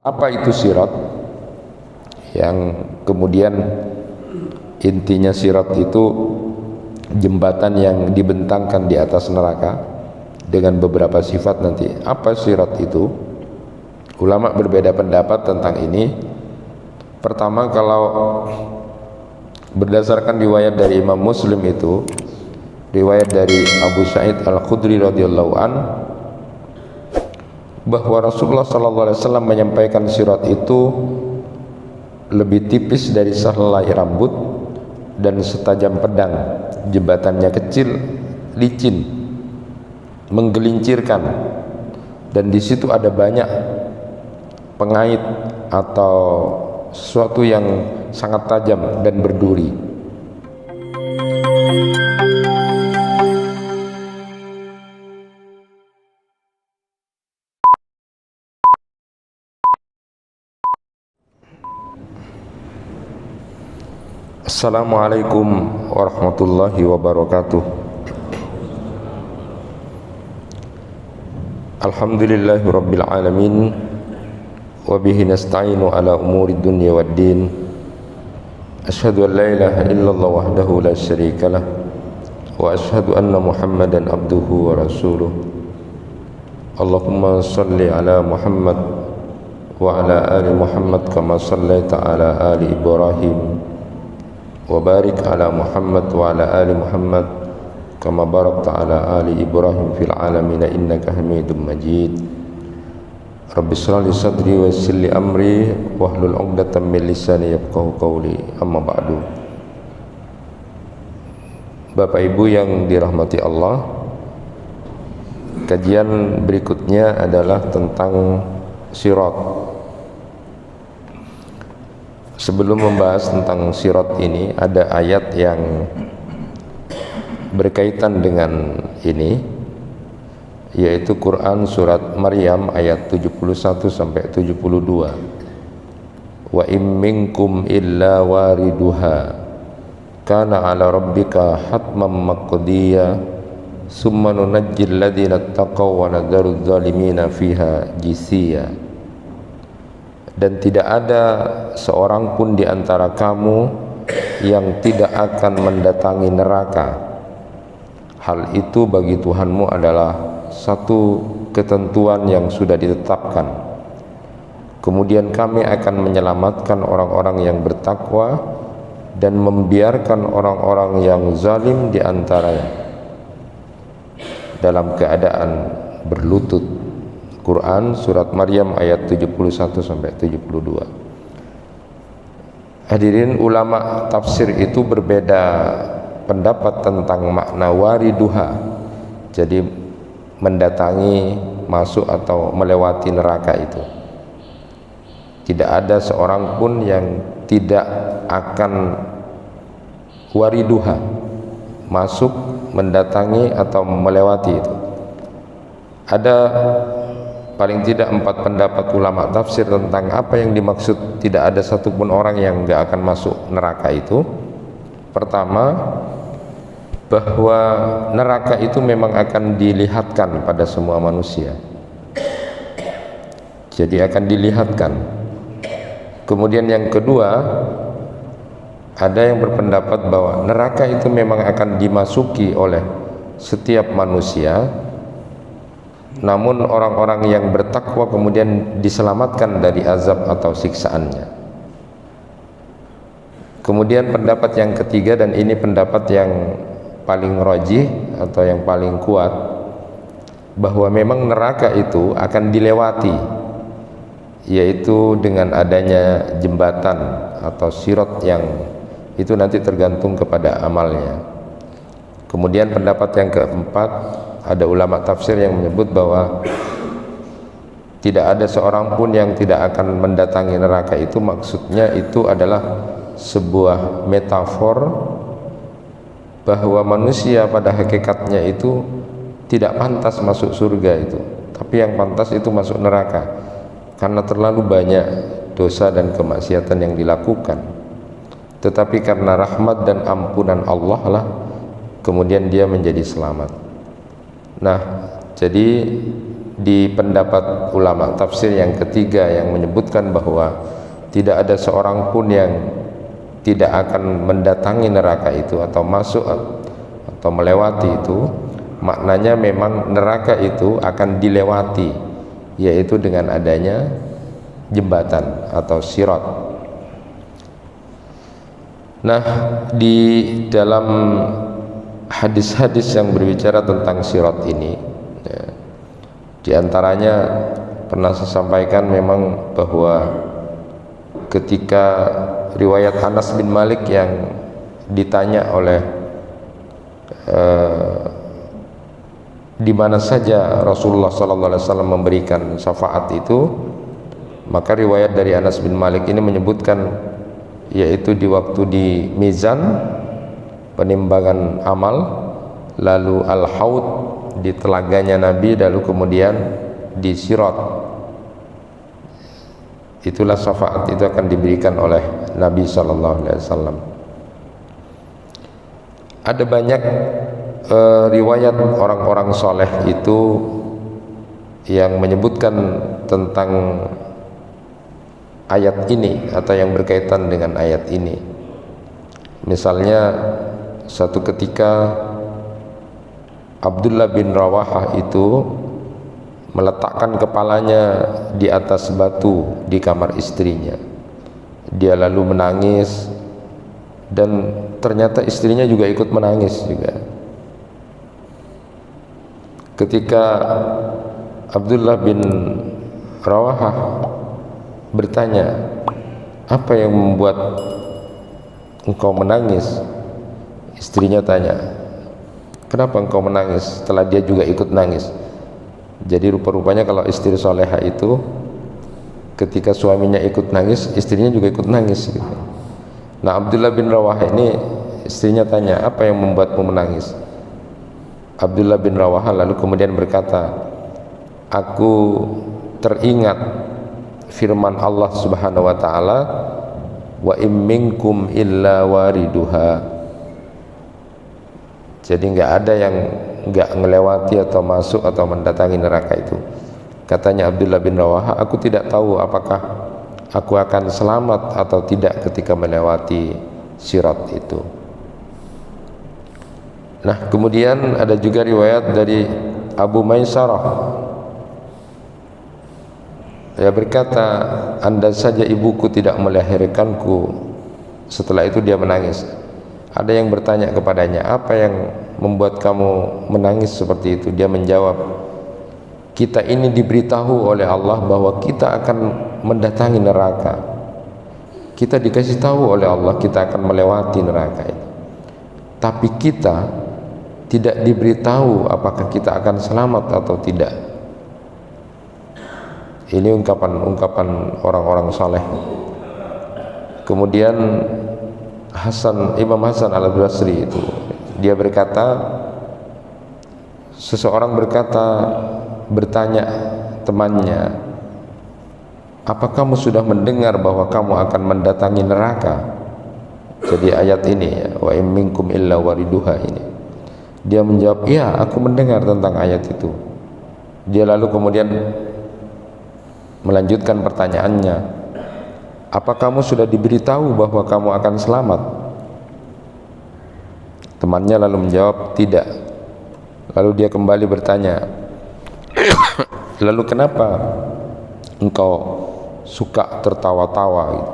Apa itu sirat? Yang kemudian intinya sirat itu jembatan yang dibentangkan di atas neraka dengan beberapa sifat nanti. Apa sirat itu? Ulama berbeda pendapat tentang ini. Pertama, kalau berdasarkan riwayat dari Imam Muslim itu, riwayat dari Abu Sa'id Al-Khudri radhiyallahu an, bahwa Rasulullah sallallahu alaihi wasallam menyampaikan sirat itu lebih tipis dari sehelai rambut dan setajam pedang. Jembatannya kecil, licin, menggelincirkan, dan di situ ada banyak pengait atau sesuatu yang sangat tajam dan berduri. Assalamualaikum warahmatullahi wabarakatuh. Alhamdulillahi rabbil alamin, wa bihi nasta'inu ala umuri dunya waddin. Asyhadu an la ilaha illallah wahdahu la syarikalah, wa asyhadu anna Muhammadan abduhu wa rasuluh. Allahumma salli ala Muhammad wa ala ali Muhammad kama sallaita ala ali Ibrahim, wa barik ala Muhammad wa ala ali Muhammad kama barakta ala ali Ibrahim fil alamin innaka Hamidum Majid. Rabbi shrah li sadri wa yassir li amri wahlul 'uqdatam min lisani yafqahu qawli. Amma ba'du. Bapak Ibu yang dirahmati Allah, kajian berikutnya adalah tentang sirat. Sebelum membahas tentang sirat ini, ada ayat yang berkaitan dengan ini, yaitu Quran surat Maryam ayat 71 sampai 72. Wa im minkum illa wariduha kana ala rabbika hatmam maqdiya summa nunajjil ladzina taqaw wa nadzaru dzalimina fiha jisiya. Dan tidak ada seorang pun di antara kamu yang tidak akan mendatangi neraka. Hal itu bagi Tuhanmu adalah satu ketentuan yang sudah ditetapkan. Kemudian kami akan menyelamatkan orang-orang yang bertakwa dan membiarkan orang-orang yang zalim di antaranya dalam keadaan berlutut. Quran surat Maryam ayat 71 sampai 72. Hadirin, ulama tafsir itu berbeda pendapat tentang makna wariduha. Jadi mendatangi, masuk atau melewati neraka itu. Tidak ada seorang pun yang tidak akan wariduha, masuk, mendatangi atau melewati itu. Ada paling tidak 4 pendapat ulama tafsir tentang apa yang dimaksud tidak ada satupun orang yang nggak akan masuk neraka itu. Pertama, bahwa neraka itu memang akan dilihatkan pada semua manusia. Jadi akan dilihatkan. Kemudian yang kedua, ada yang berpendapat bahwa neraka itu memang akan dimasuki oleh setiap manusia, namun orang-orang yang bertakwa kemudian diselamatkan dari azab atau siksaannya. Kemudian pendapat yang ketiga, dan ini pendapat yang paling rajih atau yang paling kuat, bahwa memang neraka itu akan dilewati, yaitu dengan adanya jembatan atau sirat yang itu nanti tergantung kepada amalnya. Kemudian pendapat yang keempat, ada ulama tafsir yang menyebut bahwa tidak ada seorang pun yang tidak akan mendatangi neraka itu. Maksudnya itu adalah sebuah metafor bahwa manusia pada hakikatnya itu tidak pantas masuk surga itu, tapi yang pantas itu masuk neraka karena terlalu banyak dosa dan kemaksiatan yang dilakukan. Tetapi karena rahmat dan ampunan Allah lah kemudian dia menjadi selamat. Nah, jadi di pendapat ulama tafsir yang ketiga yang menyebutkan bahwa tidak ada seorang pun yang tidak akan mendatangi neraka itu atau masuk atau melewati itu, maknanya memang neraka itu akan dilewati, yaitu dengan adanya jembatan atau sirat. Nah, di dalam hadis-hadis yang berbicara tentang sirat ini, ya, di antaranya pernah saya sampaikan memang bahwa ketika riwayat Anas bin Malik yang ditanya oleh di mana saja Rasulullah SAW memberikan syafaat itu, maka riwayat dari Anas bin Malik ini menyebutkan yaitu di waktu di mizan penimbangan amal, lalu al-haud di telaganya Nabi, lalu kemudian di sirat. Itulah syafaat itu akan diberikan oleh Nabi SAW. Ada banyak riwayat orang-orang soleh itu yang menyebutkan tentang ayat ini atau yang berkaitan dengan ayat ini. Misalnya satu ketika Abdullah bin Rawahah itu meletakkan kepalanya di atas batu di kamar istrinya. Dia lalu menangis dan ternyata istrinya juga ikut menangis juga. Ketika Abdullah bin Rawahah bertanya, apa yang membuat engkau menangis? Istrinya tanya, kenapa engkau menangis? Setelah dia juga ikut nangis. Jadi rupa-rupanya kalau istri soleha itu ketika suaminya ikut nangis, istrinya juga ikut nangis gitu. Nah, Abdullah bin Rawahah ini istrinya tanya, apa yang membuatmu menangis? Abdullah bin Rawahah lalu kemudian berkata, aku teringat firman Allah Subhanahu wa taala, wa im minkum illa wariduha. Jadi enggak ada yang enggak melewati atau masuk atau mendatangi neraka itu. Katanya Abdullah bin Rawahah, aku tidak tahu apakah aku akan selamat atau tidak ketika melewati sirat itu. Nah, kemudian ada juga riwayat dari Abu Maisarah. Dia berkata, andai saja ibuku tidak melahirkanku. Setelah itu dia menangis. Ada yang bertanya kepadanya, apa yang membuat kamu menangis seperti itu? Dia menjawab, kita ini diberitahu oleh Allah bahwa kita akan mendatangi neraka. Kita dikasih tahu oleh Allah kita akan melewati neraka itu. Tapi kita tidak diberitahu apakah kita akan selamat atau tidak. Ini ungkapan orang-orang saleh. Kemudian Imam Hasan al-Basri itu dia berkata, seseorang bertanya temannya, apa kamu sudah mendengar bahwa kamu akan mendatangi neraka? Jadi ayat ini ya, wa in minkum illa wariduha ini. Dia menjawab, iya, aku mendengar tentang ayat itu. Dia lalu kemudian melanjutkan pertanyaannya, apa kamu sudah diberitahu bahwa kamu akan selamat? Temannya lalu menjawab, tidak. Lalu dia kembali bertanya, lalu kenapa engkau suka tertawa-tawa?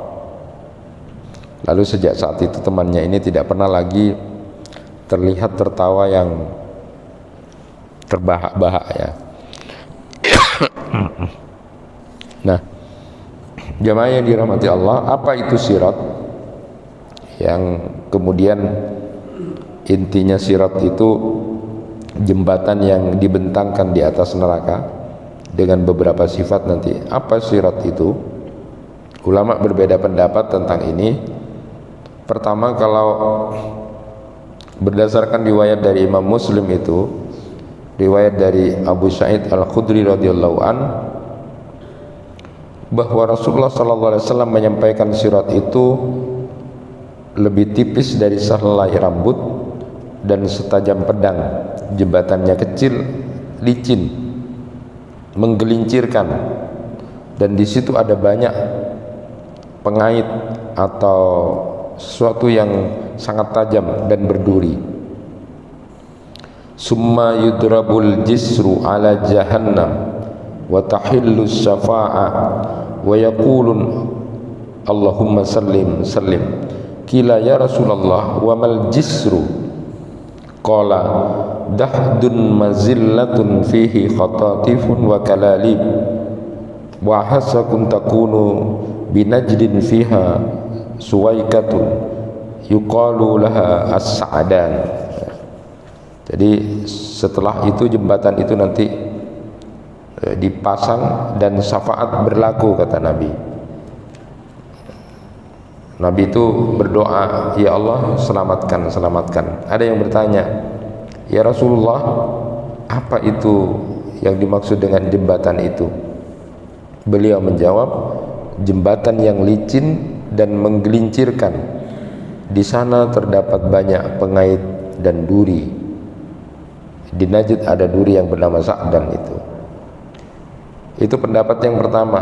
Lalu sejak saat itu temannya ini tidak pernah lagi terlihat tertawa yang terbahak-bahak ya. Nah, jamaah yang dirahmati Allah, apa itu sirat? Yang kemudian intinya sirat itu jembatan yang dibentangkan di atas neraka dengan beberapa sifat nanti. Apa sirat itu? Ulama berbeda pendapat tentang ini. Pertama, kalau berdasarkan riwayat dari Imam Muslim itu, riwayat dari Abu Sa'id Al-Khudri radhiyallahu an, bahwa Rasulullah SAW menyampaikan sirat itu lebih tipis dari sehelai rambut dan setajam pedang. Jembatannya kecil, licin. menggelincirkan, dan di situ ada banyak pengait atau sesuatu yang sangat tajam dan berduri. Summa yudrabul jisru ala jahannam wa tahillu syafa'ah wa yaqulun Allahumma sallim sallim. Qila ya Rasulullah wa mal jisru? Qala dahdun mazillatun fihi khatatifun wa kalalib wa hasakun takunu binajdin fiha suwaikatun yuqalu laha as-sa'dan. Jadi setelah itu jembatan itu nanti dipasang dan syafaat berlaku, kata Nabi. Nabi itu berdoa, ya Allah selamatkan, selamatkan. Ada yang bertanya, ya Rasulullah, apa itu yang dimaksud dengan jembatan itu? Beliau menjawab, jembatan yang licin dan menggelincirkan. Di sana terdapat banyak pengait dan duri. Di Najd ada duri yang bernama Sa'dan itu. Itu pendapat yang pertama.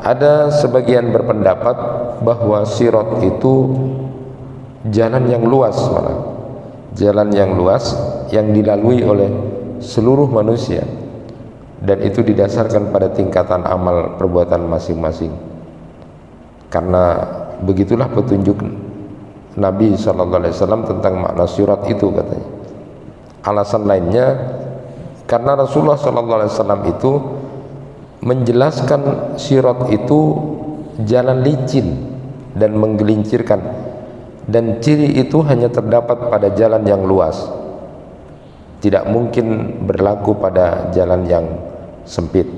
Ada sebagian berpendapat bahwa Sirat itu jalan yang luas, malah jalan yang luas yang dilalui oleh seluruh manusia, dan itu didasarkan pada tingkatan amal perbuatan masing-masing. Karena begitulah petunjuk Nabi SAW tentang makna Sirat itu, katanya. Alasan lainnya karena Rasulullah SAW itu menjelaskan Sirat itu jalan licin dan menggelincirkan, dan ciri itu hanya terdapat pada jalan yang luas, tidak mungkin berlaku pada jalan yang sempit.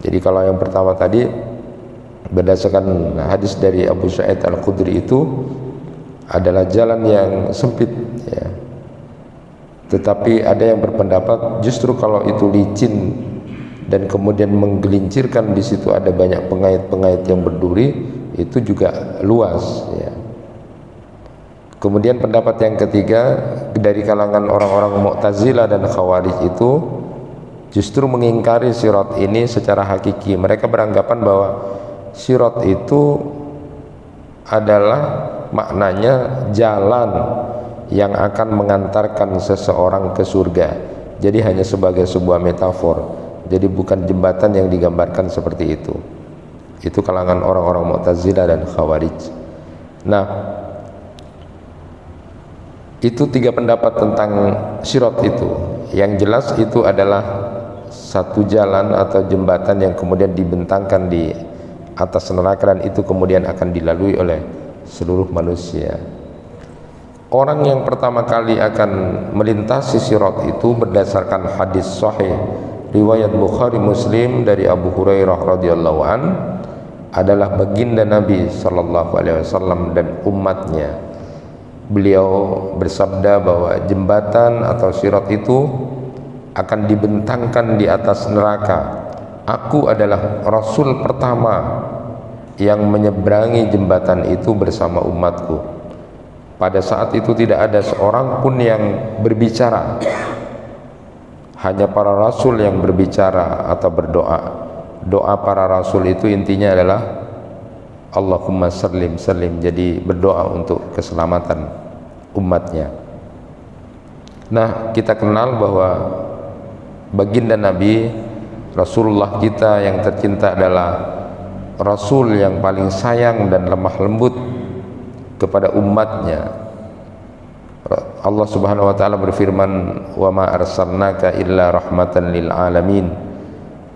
Jadi kalau yang pertama tadi berdasarkan hadis dari Abu Sa'id Al-Khudri itu adalah jalan yang sempit, ya. Tetapi ada yang berpendapat justru kalau itu licin dan kemudian menggelincirkan, di situ ada banyak pengait-pengait yang berduri, itu juga luas, ya. Kemudian pendapat yang ketiga dari kalangan orang-orang Mu'tazilah dan Khawarij itu justru mengingkari Sirat ini secara hakiki. Mereka beranggapan bahwa Sirat itu adalah maknanya jalan yang akan mengantarkan seseorang ke surga. Jadi hanya sebagai sebuah metafor. Jadi bukan jembatan yang digambarkan seperti itu. Itu kalangan orang-orang Mu'tazilah dan Khawarij. Nah, itu tiga pendapat tentang Sirat itu. Yang jelas itu adalah satu jalan atau jembatan yang kemudian dibentangkan di atas neraka, dan itu kemudian akan dilalui oleh seluruh manusia. Orang yang pertama kali akan melintasi Sirat itu berdasarkan hadis sahih riwayat Bukhari Muslim dari Abu Hurairah radhiyallahu an adalah baginda Nabi sallallahu alaihi wasallam dan umatnya. Beliau bersabda bahwa jembatan atau Sirat itu akan dibentangkan di atas neraka. Aku adalah Rasul pertama yang menyeberangi jembatan itu bersama umatku. Pada saat itu tidak ada seorang pun yang berbicara, hanya para rasul yang berbicara atau berdoa. Doa para rasul itu intinya adalah Allahumma sallim sallim, jadi berdoa untuk keselamatan umatnya. Nah, kita kenal bahwa baginda Nabi Rasulullah kita yang tercinta adalah Rasul yang paling sayang dan lemah lembut kepada umatnya. Allah Subhanahu wa taala berfirman, "Wa ma arsalnaka illa rahmatan lil alamin."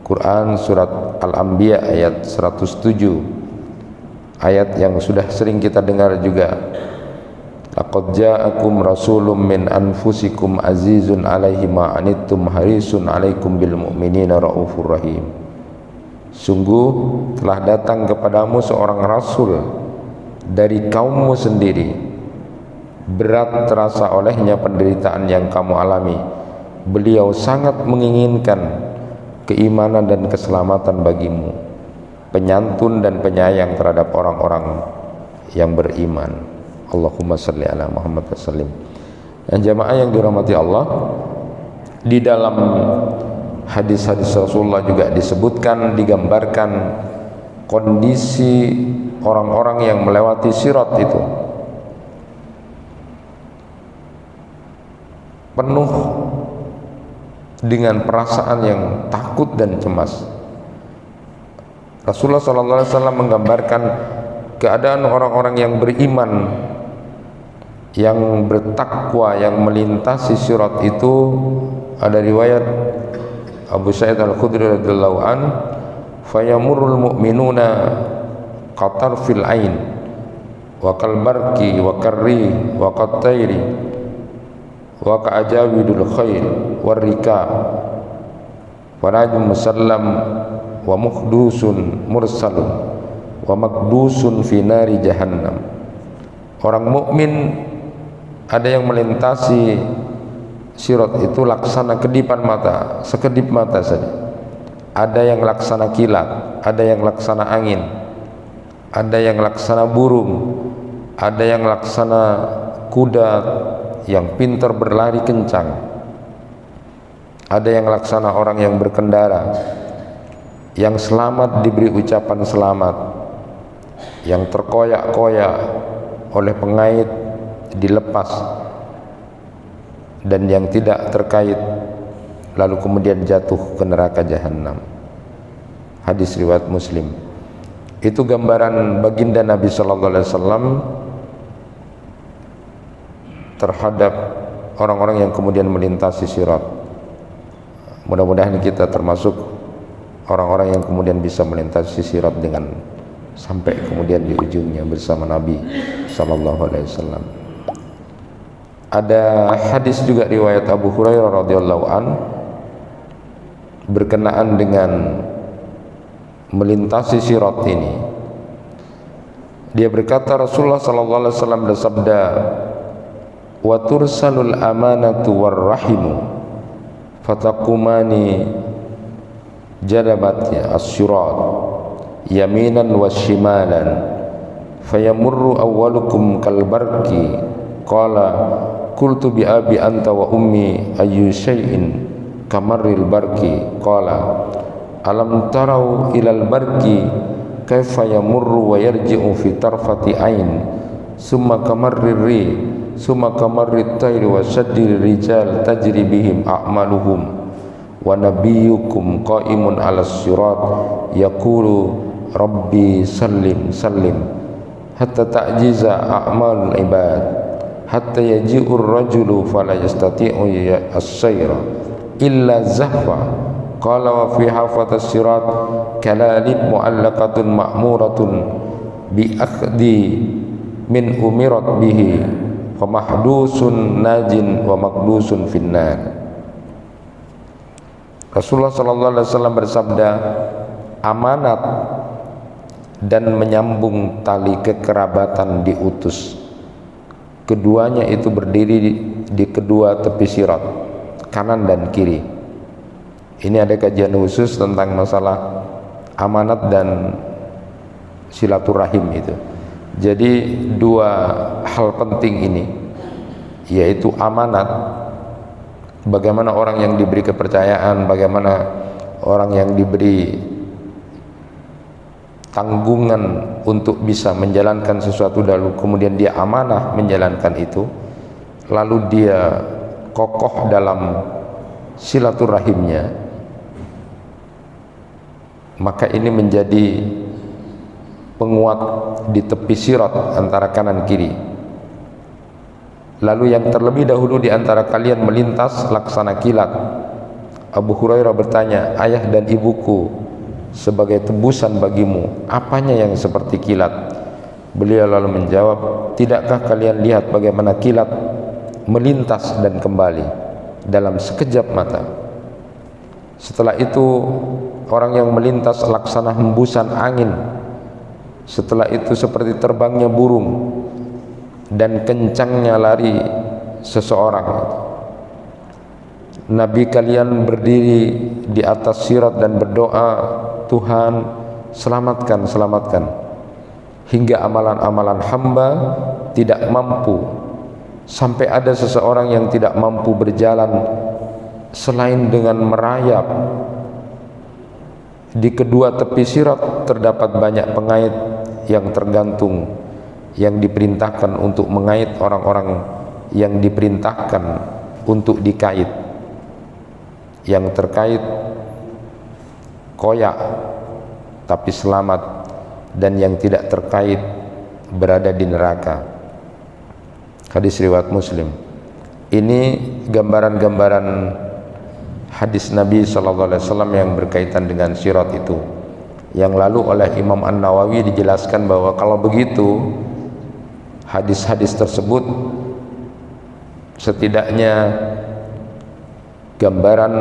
Quran surat Al-Anbiya ayat 107. Ayat yang sudah sering kita dengar juga. Laqad ja'akum rasulun min anfusikum azizun 'alaihi ma 'anittum harisun 'alaikum bil mu'minina raufur rahim. Sungguh telah datang kepadamu seorang rasul dari kaummu sendiri, berat terasa olehnya penderitaan yang kamu alami. Beliau sangat menginginkan keimanan dan keselamatan bagimu, penyantun dan penyayang terhadap orang-orang yang beriman. Allahumma salli ala Muhammad wa sallim. Dan jamaah yang dirahmati Allah, di dalam hadis-hadis Rasulullah juga disebutkan, digambarkan kondisi orang-orang yang melewati sirat itu penuh dengan perasaan yang takut dan cemas. Rasulullah SAW menggambarkan keadaan orang-orang yang beriman, yang bertakwa, yang melintasi sirat itu. Ada riwayat Abu Sa'id Al-Khudri radhiyallahu an, fayamurul mu'minuna qatarfil ain wa kalbarki wa karri wa qattairi wa ka'ajawidul khail warrika wa najm musallam wa mukhdusun mursalun wa makdusun fi nari jahannam. Orang mukmin ada yang melintasi sirat itu laksana kedipan mata, sekedip mata saja. Ada yang laksana kilat, ada yang laksana angin, ada yang laksana burung, ada yang laksana kuda yang pintar berlari kencang, ada yang laksana orang yang berkendara, yang selamat diberi ucapan selamat, yang terkoyak-koyak oleh pengait dilepas, dan yang tidak terkait lalu kemudian jatuh ke neraka jahanam. Hadis riwayat Muslim. Itu gambaran baginda Nabi sallallahu alaihi wasallam terhadap orang-orang yang kemudian melintasi sirat. Mudah-mudahan kita termasuk orang-orang yang kemudian bisa melintasi sirat dengan sampai kemudian di ujungnya bersama Nabi sallallahu alaihi wasallam. Ada hadis juga riwayat Abu Hurairah radhiyallahu an berkenaan dengan melintasi sirat ini. Dia berkata, Rasulullah sallallahu alaihi wasallam bersabda, wa tursalul amanatu warrahimu fatakumani jadabatnya as-sirat yaminan wa shimalan fayamurru awwalukum kalbarki qala qultu bi abi anta wa ummi ayyu syai'in kamarril barki qala alam tarau ilal barki kaifa yamurru wa yarji'u fi tarfati ain summa kamarri summa kamarrit tayri wa saddir rijal tajri bihim a'maluhum wa nabiyyukum qa'imun 'alas sirat yaqulu rabbi sallim sallim hatta ta'jiza a'malul ibad hatta yaji'ur rajulu fala yastati'u as-sayra illa zahfa qala wa fi hafatas sirat kalalib mu'allaqatun ma'muratun bi akhdi min umirat bihi fa mahdusun najin wa makdusun finnar. Rasulullah sallallahu alaihi wasallam bersabda, amanat dan menyambung tali kekerabatan diutus. Keduanya itu berdiri di kedua tepi sirat, kanan dan kiri. Ini ada kajian khusus tentang masalah amanat dan silaturahim itu. Jadi dua hal penting ini, yaitu amanat, bagaimana orang yang diberi kepercayaan, bagaimana orang yang diberi tanggungan untuk bisa menjalankan sesuatu, lalu kemudian dia amanah menjalankan itu, lalu dia kokoh dalam silaturahimnya, maka ini menjadi penguat di tepi sirat antara kanan kiri. Lalu yang terlebih dahulu di antara kalian melintas laksana kilat. Abu Hurairah bertanya, ayah dan ibuku sebagai tebusan bagimu, apanya yang seperti kilat? Beliau lalu menjawab, tidakkah kalian lihat bagaimana kilat melintas dan kembali dalam sekejap mata? Setelah itu orang yang melintas laksana hembusan angin, setelah itu seperti terbangnya burung dan kencangnya lari seseorang. Nabi kalian berdiri di atas sirat dan berdoa, Tuhan selamatkan, selamatkan, hingga amalan-amalan hamba tidak mampu, sampai ada seseorang yang tidak mampu berjalan selain dengan merayap. Di kedua tepi sirat terdapat banyak pengait yang tergantung, yang diperintahkan untuk mengait orang-orang yang diperintahkan untuk dikait, yang terkait koyak tapi selamat, dan yang tidak terkait berada di neraka. Hadis riwayat Muslim. Ini gambaran-gambaran hadis Nabi SAW yang berkaitan dengan sirat itu, yang lalu oleh Imam An-Nawawi dijelaskan bahwa kalau begitu hadis-hadis tersebut setidaknya gambaran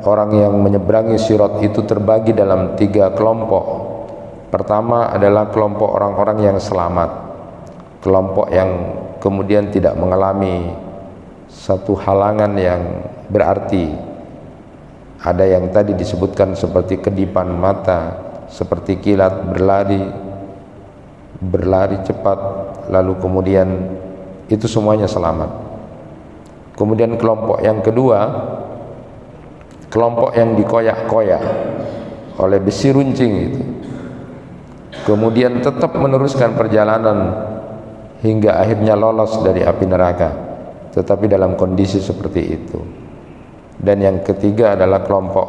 orang yang menyeberangi sirat itu terbagi dalam 3 kelompok. Pertama adalah kelompok orang-orang yang selamat, kelompok yang kemudian tidak mengalami satu halangan yang berarti. Ada yang tadi disebutkan seperti kedipan mata, seperti kilat, berlari cepat, lalu kemudian itu semuanya selamat. Kemudian kelompok yang kedua, kelompok yang dikoyak-koyak oleh besi runcing itu, kemudian tetap meneruskan perjalanan hingga akhirnya lolos dari api neraka, tetapi dalam kondisi seperti itu. Dan yang ketiga adalah kelompok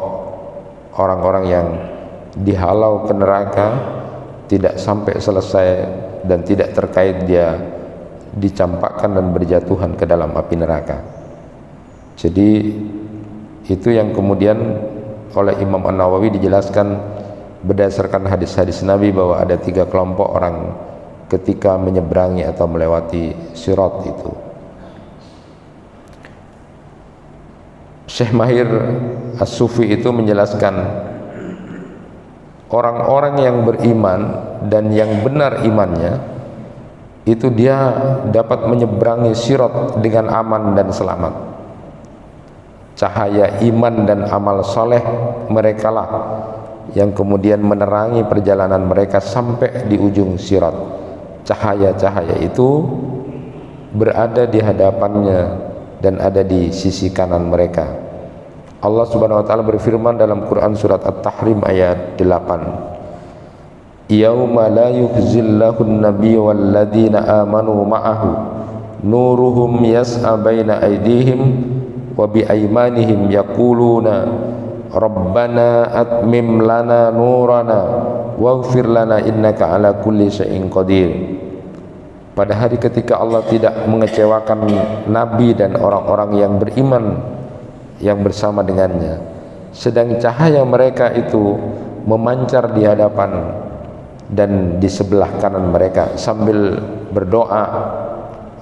orang-orang yang dihalau ke neraka, tidak sampai selesai dan tidak terkait, dia dicampakkan dan berjatuhan ke dalam api neraka. Jadi itu yang kemudian oleh Imam An-Nawawi dijelaskan berdasarkan hadis-hadis Nabi bahwa ada 3 kelompok orang ketika menyeberangi atau melewati sirat itu. Syekh Mahir As-Sufi itu menjelaskan orang-orang yang beriman dan yang benar imannya itu dia dapat menyeberangi sirat dengan aman dan selamat. Cahaya iman dan amal soleh mereka lah yang kemudian menerangi perjalanan mereka sampai di ujung sirat. Cahaya-cahaya itu berada di hadapannya dan ada di sisi kanan mereka. Allah Subhanahu wa taala berfirman dalam Quran surat At-Tahrim ayat 8. Yauma la yukhzillahu an-nabiyya walladzina amanu ma'ahu nuruhum yas'a baina aydihim wa bi aymanihim yaquluna rabbana atmim lana nurana waghfir lana innaka ala kulli syai'in qadir. Pada hari ketika Allah tidak mengecewakan nabi dan orang-orang yang beriman yang bersama dengannya, sedang cahaya mereka itu memancar di hadapan dan di sebelah kanan mereka sambil berdoa,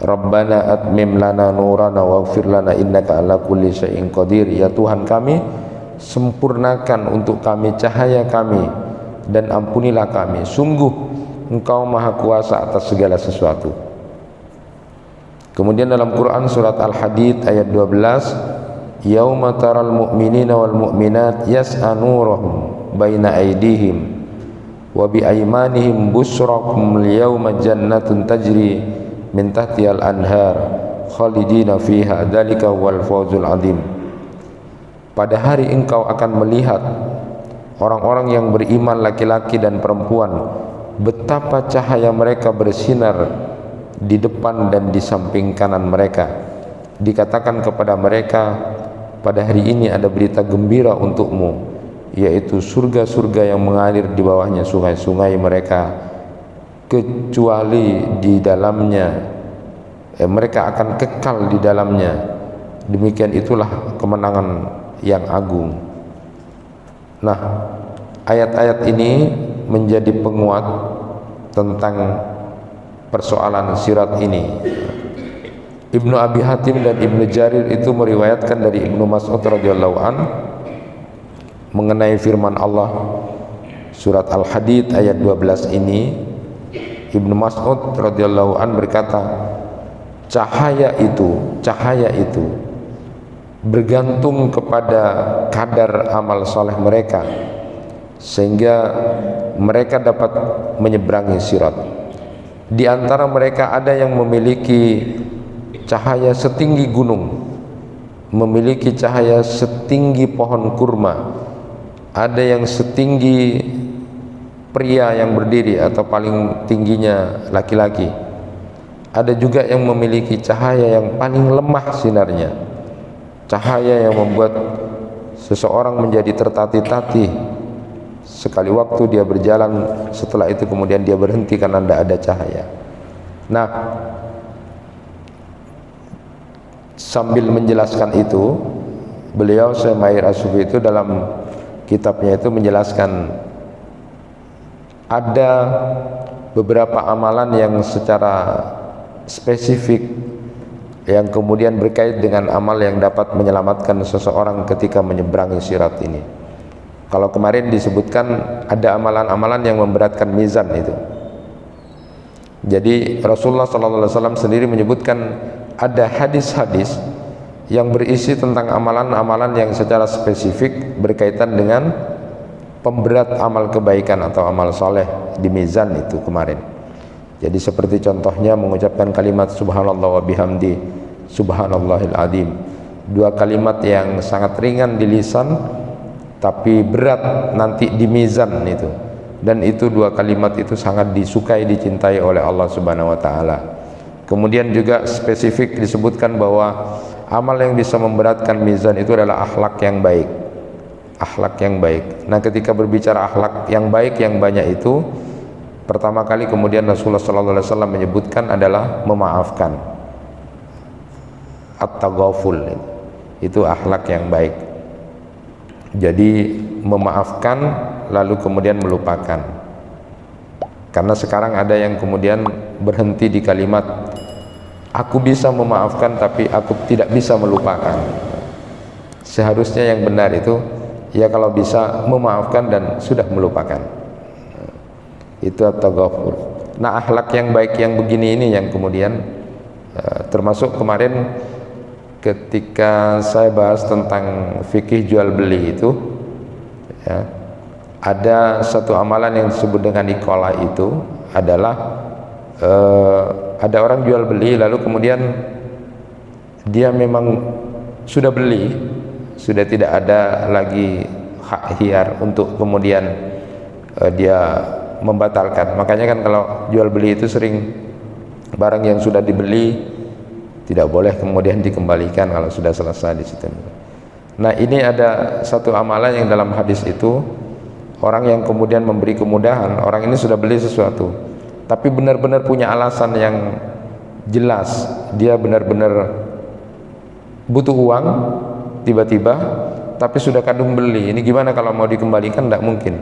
Rabbana atmim lana nurana waghfir lana innaka ala kulli syai'in qadir. Ya Tuhan kami, sempurnakan untuk kami cahaya kami dan ampunilah kami, sungguh Engkau maha kuasa atas segala sesuatu. Kemudian dalam Quran surat Al-Hadid ayat 12, Yauma taral mu'minina wal mu'minat yas'a nuruhum baina aydihim wa bi aymanihim busrakum al-yawma jannatun tajri min tahtihal anhar khalidina fiha dzalika wal fawzul adzim. Pada hari engkau akan melihat orang-orang yang beriman laki-laki dan perempuan, betapa cahaya mereka bersinar di depan dan di samping kanan mereka. Dikatakan kepada mereka, pada hari ini ada berita gembira untukmu, yaitu surga-surga yang mengalir di bawahnya sungai-sungai mereka, kecuali di dalamnya mereka akan kekal di dalamnya. Demikian itulah kemenangan yang agung. Nah, ayat-ayat ini menjadi penguat tentang persoalan sirat ini. Ibnu Abi Hatim dan Ibnu Jarir itu meriwayatkan dari Ibnu Mas'ud radhiyallahu an mengenai firman Allah surat Al-Hadid ayat 12 ini. Ibnu Mas'ud radhiyallahu an berkata, cahaya itu bergantung kepada kadar amal soleh mereka, sehingga mereka dapat menyeberangi sirat. Di antara mereka ada yang memiliki cahaya setinggi gunung, memiliki cahaya setinggi pohon kurma, ada yang setinggi pria yang berdiri atau paling tingginya laki-laki, ada juga yang memiliki cahaya yang paling lemah sinarnya, cahaya yang membuat seseorang menjadi tertatih-tatih sekali waktu dia berjalan, setelah itu kemudian dia berhenti karena tidak ada cahaya. Nah, sambil menjelaskan itu, beliau Syekh Mahir As-Sufi itu dalam kitabnya itu menjelaskan ada beberapa amalan yang secara spesifik yang kemudian berkait dengan amal yang dapat menyelamatkan seseorang ketika menyeberangi sirat ini. Kalau kemarin disebutkan ada amalan-amalan yang memberatkan mizan itu. Jadi Rasulullah SAW sendiri menyebutkan ada hadis-hadis yang berisi tentang amalan-amalan yang secara spesifik berkaitan dengan pemberat amal kebaikan atau amal soleh di mizan itu kemarin. Jadi seperti contohnya mengucapkan kalimat subhanallah wa bihamdi subhanallahil azim, dua kalimat yang sangat ringan di lisan tapi berat nanti di mizan itu, dan itu dua kalimat itu sangat disukai, dicintai oleh Allah Subhanahu wa taala. Kemudian juga spesifik disebutkan bahwa amal yang bisa memberatkan mizan itu adalah akhlak yang baik. Akhlak yang baik. Nah, ketika berbicara akhlak yang baik yang banyak itu, pertama kali kemudian Rasulullah SAW menyebutkan adalah memaafkan. At-taghaful, itu akhlak yang baik. Jadi memaafkan lalu kemudian melupakan. Karena sekarang ada yang kemudian berhenti di kalimat aku bisa memaafkan tapi aku tidak bisa melupakan. Seharusnya yang benar itu ya kalau bisa memaafkan dan sudah melupakan. Itu at-taghaful. Nah, akhlak yang baik yang begini ini yang kemudian termasuk kemarin ketika saya bahas tentang fikih jual beli itu ya, ada satu amalan yang disebut dengan ikola. Itu adalah ada orang jual beli lalu kemudian dia memang sudah beli, sudah tidak ada lagi hak hiar untuk kemudian dia membatalkan. Makanya kan kalau jual beli itu sering barang yang sudah dibeli tidak boleh kemudian dikembalikan kalau sudah selesai di situ. Nah, ini ada satu amalan yang dalam hadis itu orang yang kemudian memberi kemudahan, orang ini sudah beli sesuatu tapi benar-benar punya alasan yang jelas, dia benar-benar butuh uang tiba-tiba tapi sudah kadung beli. Ini gimana kalau mau dikembalikan? Tidak mungkin.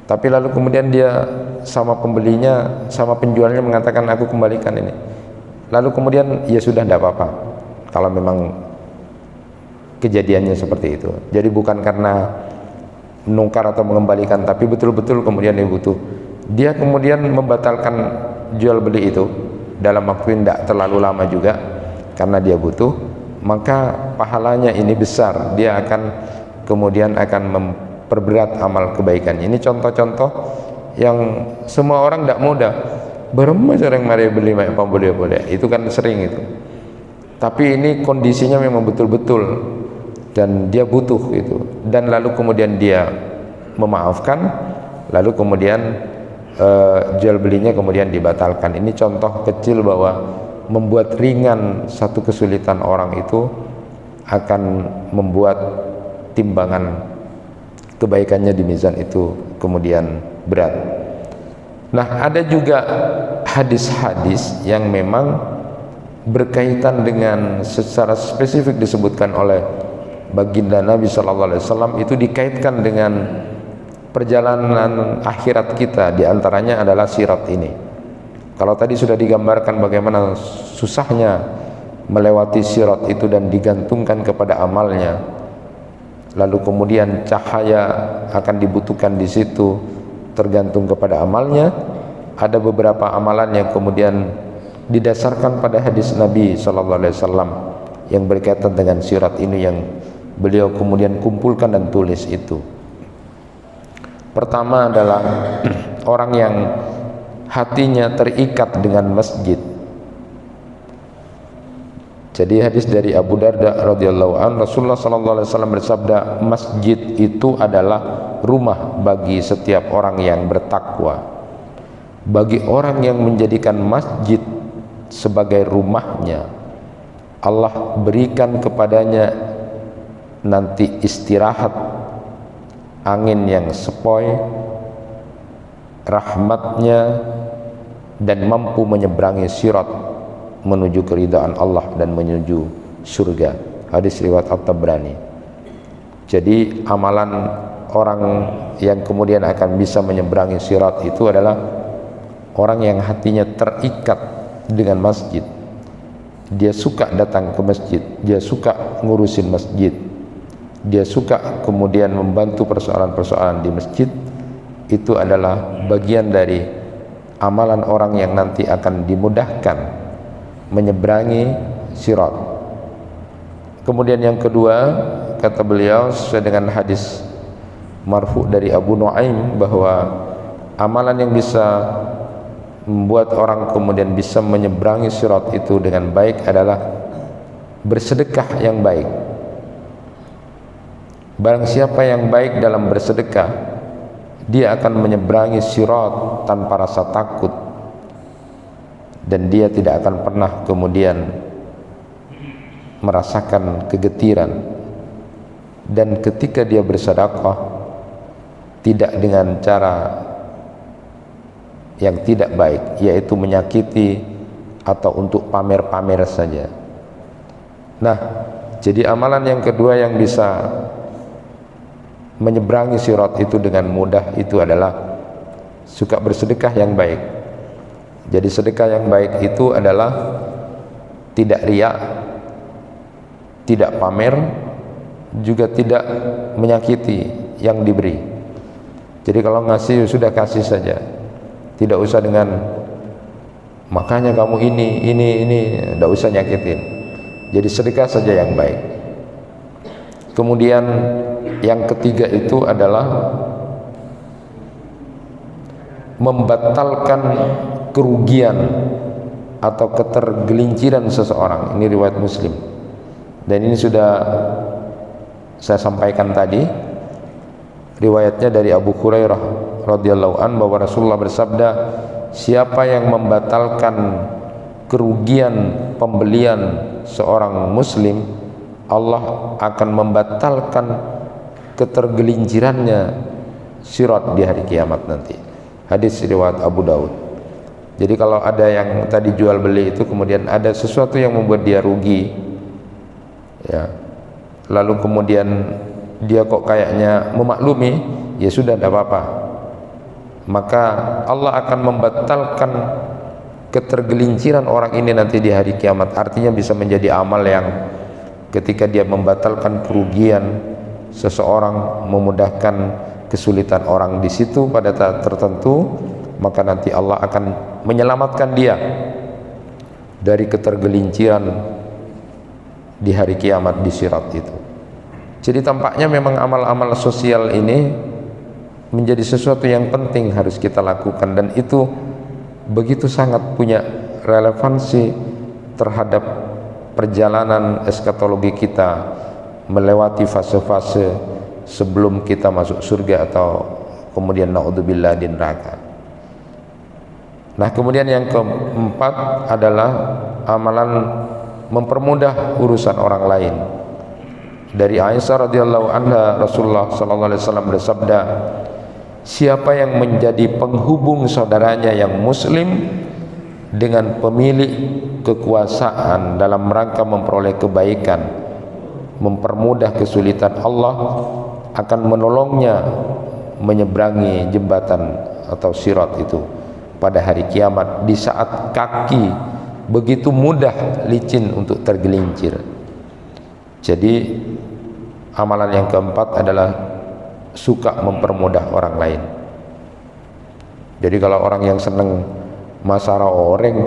Tapi lalu kemudian dia sama pembelinya, sama penjualnya mengatakan aku kembalikan ini. Lalu kemudian ya sudah, tidak apa-apa kalau memang kejadiannya seperti itu. Jadi bukan karena menukar atau mengembalikan, tapi betul-betul kemudian dia butuh. Dia kemudian membatalkan jual beli itu dalam waktu yang tidak terlalu lama juga karena dia butuh, maka pahalanya ini besar. Dia akan kemudian akan memperberat amal kebaikan. Ini contoh-contoh yang semua orang tidak mudah. Berapa orang mari beli boleh, itu kan sering itu. Tapi ini kondisinya memang betul-betul dan dia butuh itu. Dan lalu kemudian dia memaafkan, lalu kemudian jual belinya kemudian dibatalkan. Ini contoh kecil bahwa membuat ringan satu kesulitan orang itu akan membuat timbangan kebaikannya di mizan itu kemudian berat. Nah, ada juga hadis-hadis yang memang berkaitan dengan secara spesifik disebutkan oleh baginda Nabi Sallallahu Alaihi Wasallam, itu dikaitkan dengan perjalanan akhirat kita. Di antaranya adalah sirat ini. Kalau tadi sudah digambarkan bagaimana susahnya melewati sirat itu dan digantungkan kepada amalnya, lalu kemudian cahaya akan dibutuhkan di situ tergantung kepada amalnya. Ada beberapa amalan yang kemudian didasarkan pada hadis Nabi Sallallahu Alaihi Wasallam yang berkaitan dengan sirat ini yang beliau kemudian kumpulkan dan tulis itu. Pertama adalah orang yang hatinya terikat dengan masjid. Jadi hadis dari Abu Darda radhiyallahu an, Rasulullah sallallahu alaihi wasallam bersabda, masjid itu adalah rumah bagi setiap orang yang bertakwa. Bagi orang yang menjadikan masjid sebagai rumahnya, Allah berikan kepadanya nanti istirahat, angin yang sepoi, rahmatnya, dan mampu menyeberangi sirat menuju keridhaan Allah dan menuju surga. Hadis riwayat At-Tabrani. Jadi amalan orang yang kemudian akan bisa menyeberangi sirat itu adalah orang yang hatinya terikat dengan masjid. Dia suka datang ke masjid, dia suka ngurusin masjid, dia suka kemudian membantu persoalan-persoalan di masjid. Itu adalah bagian dari amalan orang yang nanti akan dimudahkan menyeberangi sirat. Kemudian yang kedua, kata beliau sesuai dengan hadis marfu dari Abu Nuaim, bahwa amalan yang bisa membuat orang kemudian bisa menyeberangi sirat itu dengan baik adalah bersedekah yang baik. Barang siapa yang baik dalam bersedekah, dia akan menyeberangi sirat tanpa rasa takut, dan dia tidak akan pernah kemudian merasakan kegetiran. Dan ketika dia bersedekah, tidak dengan cara yang tidak baik, yaitu menyakiti atau untuk pamer-pamer saja. Nah, jadi amalan yang kedua yang bisa menyeberangi sirat itu dengan mudah itu adalah suka bersedekah yang baik. Jadi sedekah yang baik itu adalah tidak riya, tidak pamer, juga tidak menyakiti yang diberi. Jadi kalau ngasih sudah kasih saja, tidak usah dengan makanya kamu ini, tidak usah nyakitin. Jadi sedekah saja yang baik. Kemudian yang ketiga itu adalah membatalkan kerugian atau ketergelinciran seseorang. Ini riwayat Muslim, dan ini sudah saya sampaikan tadi. Riwayatnya dari Abu Hurairah radhiyallahu an, bahwa Rasulullah bersabda, siapa yang membatalkan kerugian pembelian seorang muslim, Allah akan membatalkan ketergelincirannya sirat di hari kiamat nanti. Hadis riwayat Abu Daud. Jadi kalau ada yang tadi jual beli itu kemudian ada sesuatu yang membuat dia rugi, ya, lalu kemudian dia kok kayaknya memaklumi, ya sudah, tidak apa-apa, maka Allah akan membatalkan ketergelinciran orang ini nanti di hari kiamat. Artinya bisa menjadi amal yang ketika dia membatalkan kerugian seseorang, memudahkan kesulitan orang di situ pada saat tertentu, maka nanti Allah akan menyelamatkan dia dari ketergelinciran di hari kiamat di sirat itu. Jadi tampaknya memang amal-amal sosial ini menjadi sesuatu yang penting harus kita lakukan, dan itu begitu sangat punya relevansi terhadap perjalanan eskatologi kita melewati fase-fase sebelum kita masuk surga atau kemudian naudzubillah di neraka. Nah, kemudian yang keempat adalah amalan mempermudah urusan orang lain. Dari Aisyah radhiyallahu anha, Rasulullah sallallahu alaihi wasallam bersabda, siapa yang menjadi penghubung saudaranya yang muslim dengan pemilik kekuasaan dalam rangka memperoleh kebaikan, mempermudah kesulitan, Allah akan menolongnya menyeberangi jembatan atau sirat itu pada hari kiamat, di saat kaki begitu mudah licin untuk tergelincir. Jadi amalan yang keempat adalah suka mempermudah orang lain. Jadi kalau orang yang seneng masara orang,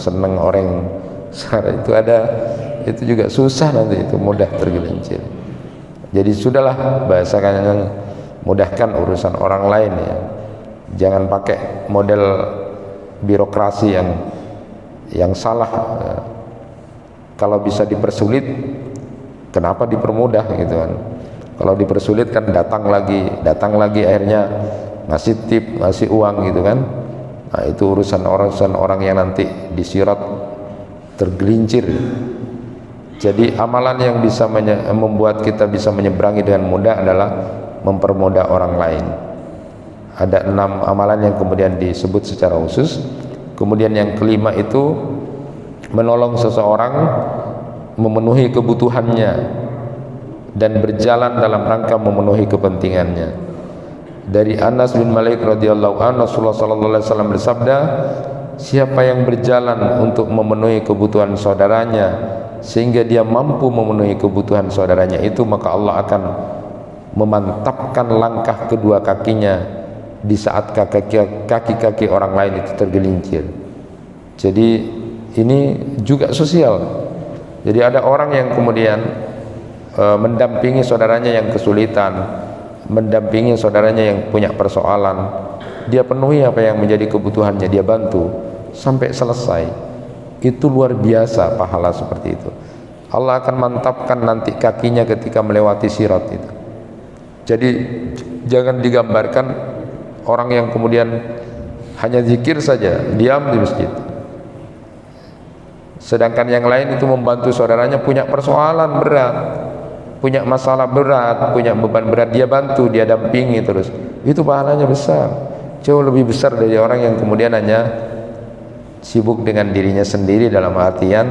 seneng orang itu ada, itu juga susah nanti itu mudah tergelincir. Jadi sudahlah, bahasakan mudahkan urusan orang lain ya. Jangan pakai model birokrasi yang salah. Kalau bisa dipersulit, kenapa dipermudah gitu kan? Kalau dipersulit kan datang lagi, akhirnya ngasih tip, ngasih uang gitu kan. Nah, itu urusan orang yang nanti disirat tergelincir. Jadi amalan yang bisa membuat kita bisa menyeberangi dengan mudah adalah mempermudah orang lain. Ada 6 amalan yang kemudian disebut secara khusus. Kemudian yang kelima itu menolong seseorang memenuhi kebutuhannya dan berjalan dalam rangka memenuhi kepentingannya. Dari Anas bin Malik radhiyallahu anhu, Rasulullah sallallahu alaihi wasallam bersabda, siapa yang berjalan untuk memenuhi kebutuhan saudaranya sehingga dia mampu memenuhi kebutuhan saudaranya itu, maka Allah akan memantapkan langkah kedua kakinya di saat kaki-kaki orang lain itu tergelincir. Jadi ini juga sosial. Jadi ada orang yang kemudian mendampingi saudaranya yang kesulitan, mendampingi saudaranya yang punya persoalan, dia penuhi apa yang menjadi kebutuhannya, dia bantu sampai selesai. Itu luar biasa pahala seperti itu. Allah akan mantapkan nanti kakinya ketika melewati sirat itu. Jadi jangan digambarkan orang yang kemudian hanya zikir saja, diam di masjid, sedangkan yang lain itu membantu saudaranya punya persoalan berat, punya masalah berat, punya beban berat, dia bantu, dia dampingi terus. Itu pahalanya besar, jauh lebih besar dari orang yang kemudian hanya sibuk dengan dirinya sendiri, dalam artian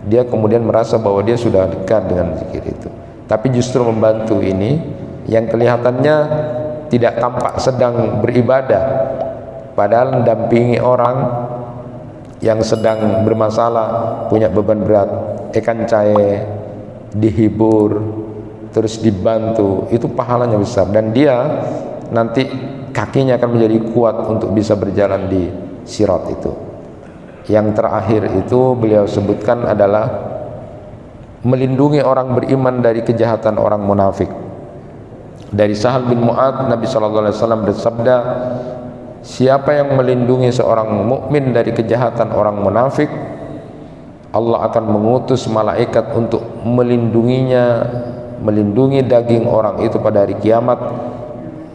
dia kemudian merasa bahwa dia sudah dekat dengan zikir itu. Tapi justru membantu ini yang kelihatannya tidak tampak sedang beribadah, padahal mendampingi orang yang sedang bermasalah, punya beban berat, cair, dihibur, terus dibantu, itu pahalanya besar. Dan dia nanti kakinya akan menjadi kuat untuk bisa berjalan di sirat itu. Yang terakhir itu beliau sebutkan adalah melindungi orang beriman dari kejahatan orang munafik. Dari Sahal bin Mu'ad, Nabi SAW bersabda, siapa yang melindungi seorang mukmin dari kejahatan orang munafik, Allah akan mengutus malaikat untuk melindunginya, melindungi daging orang itu pada hari kiamat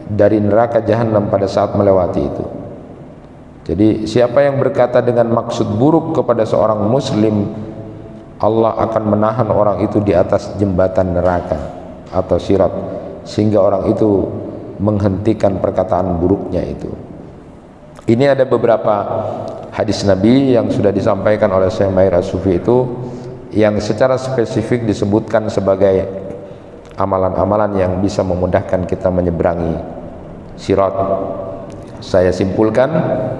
dari neraka jahanam pada saat melewati itu. Jadi siapa yang berkata dengan maksud buruk kepada seorang muslim, Allah akan menahan orang itu di atas jembatan neraka atau sirat, sehingga orang itu menghentikan perkataan buruknya itu. Ini ada beberapa hadis Nabi yang sudah disampaikan oleh Syekh Mahir As-Sufi itu, yang secara spesifik disebutkan sebagai amalan-amalan yang bisa memudahkan kita menyeberangi sirat. Saya simpulkan,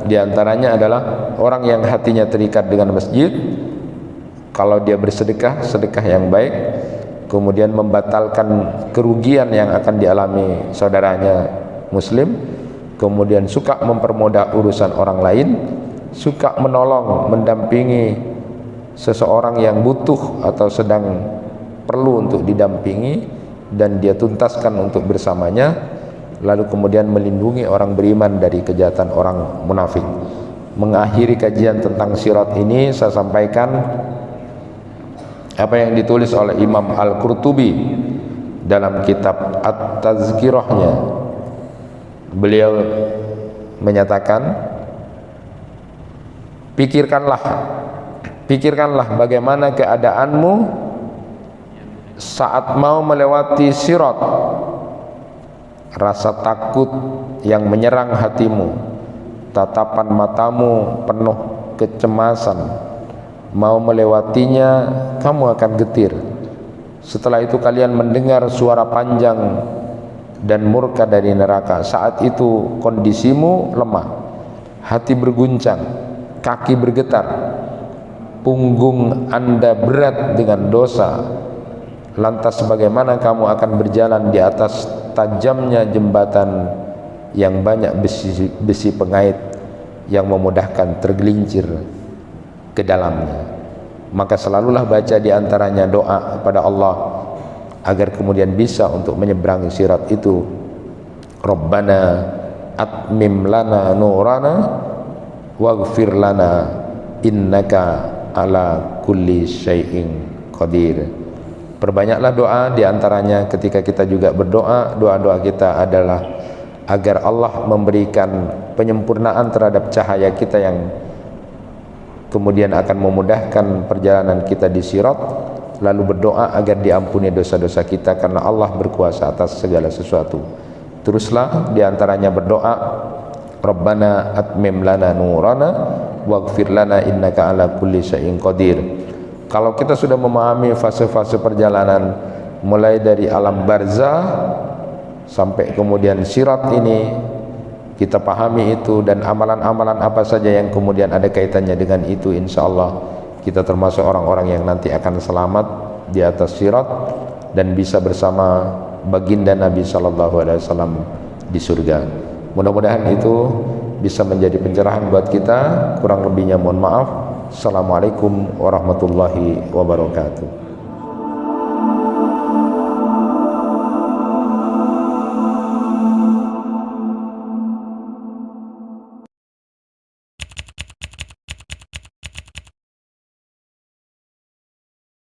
diantaranya adalah orang yang hatinya terikat dengan masjid, kalau dia bersedekah, sedekah yang baik, kemudian membatalkan kerugian yang akan dialami saudaranya muslim, kemudian suka mempermudah urusan orang lain, suka menolong, mendampingi seseorang yang butuh atau sedang perlu untuk didampingi, dan dia tuntaskan untuk bersamanya, lalu kemudian melindungi orang beriman dari kejahatan orang munafik. Mengakhiri kajian tentang sirat ini, saya sampaikan apa yang ditulis oleh Imam Al-Qurtubi dalam kitab At-Tazkirahnya. Beliau menyatakan, pikirkanlah bagaimana keadaanmu saat mau melewati sirat. Rasa takut yang menyerang hatimu, tatapan matamu penuh kecemasan, mau melewatinya kamu akan getir. Setelah itu kalian mendengar suara panjang dan murka dari neraka. Saat itu kondisimu lemah, hati berguncang, kaki bergetar, punggung Anda berat dengan dosa. Lantas bagaimana kamu akan berjalan di atas tajamnya jembatan yang banyak besi pengait yang memudahkan tergelincir ke dalamnya? Maka selalulah baca di antaranya doa kepada Allah agar kemudian bisa untuk menyeberangi sirat itu. Rabbana atmim lana nurana waghfir lana innaka ala kulli syai'in qadir. Perbanyaklah doa, diantaranya ketika kita juga berdoa, doa-doa kita adalah agar Allah memberikan penyempurnaan terhadap cahaya kita yang kemudian akan memudahkan perjalanan kita di sirat, lalu berdoa agar diampuni dosa-dosa kita karena Allah berkuasa atas segala sesuatu. Teruslah diantaranya berdoa, Rabbana atmim lana nurana waghfir lana innaka ala kulli syai'in qadir. Kalau kita sudah memahami fase-fase perjalanan mulai dari alam barzah sampai kemudian sirat ini, kita pahami itu dan amalan-amalan apa saja yang kemudian ada kaitannya dengan itu, insyaallah kita termasuk orang-orang yang nanti akan selamat di atas sirat dan bisa bersama baginda Nabi sallallahu alaihi wasallam di surga. Mudah-mudahan itu bisa menjadi pencerahan buat kita. Kurang lebihnya mohon maaf. Assalamualaikum warahmatullahi wabarakatuh.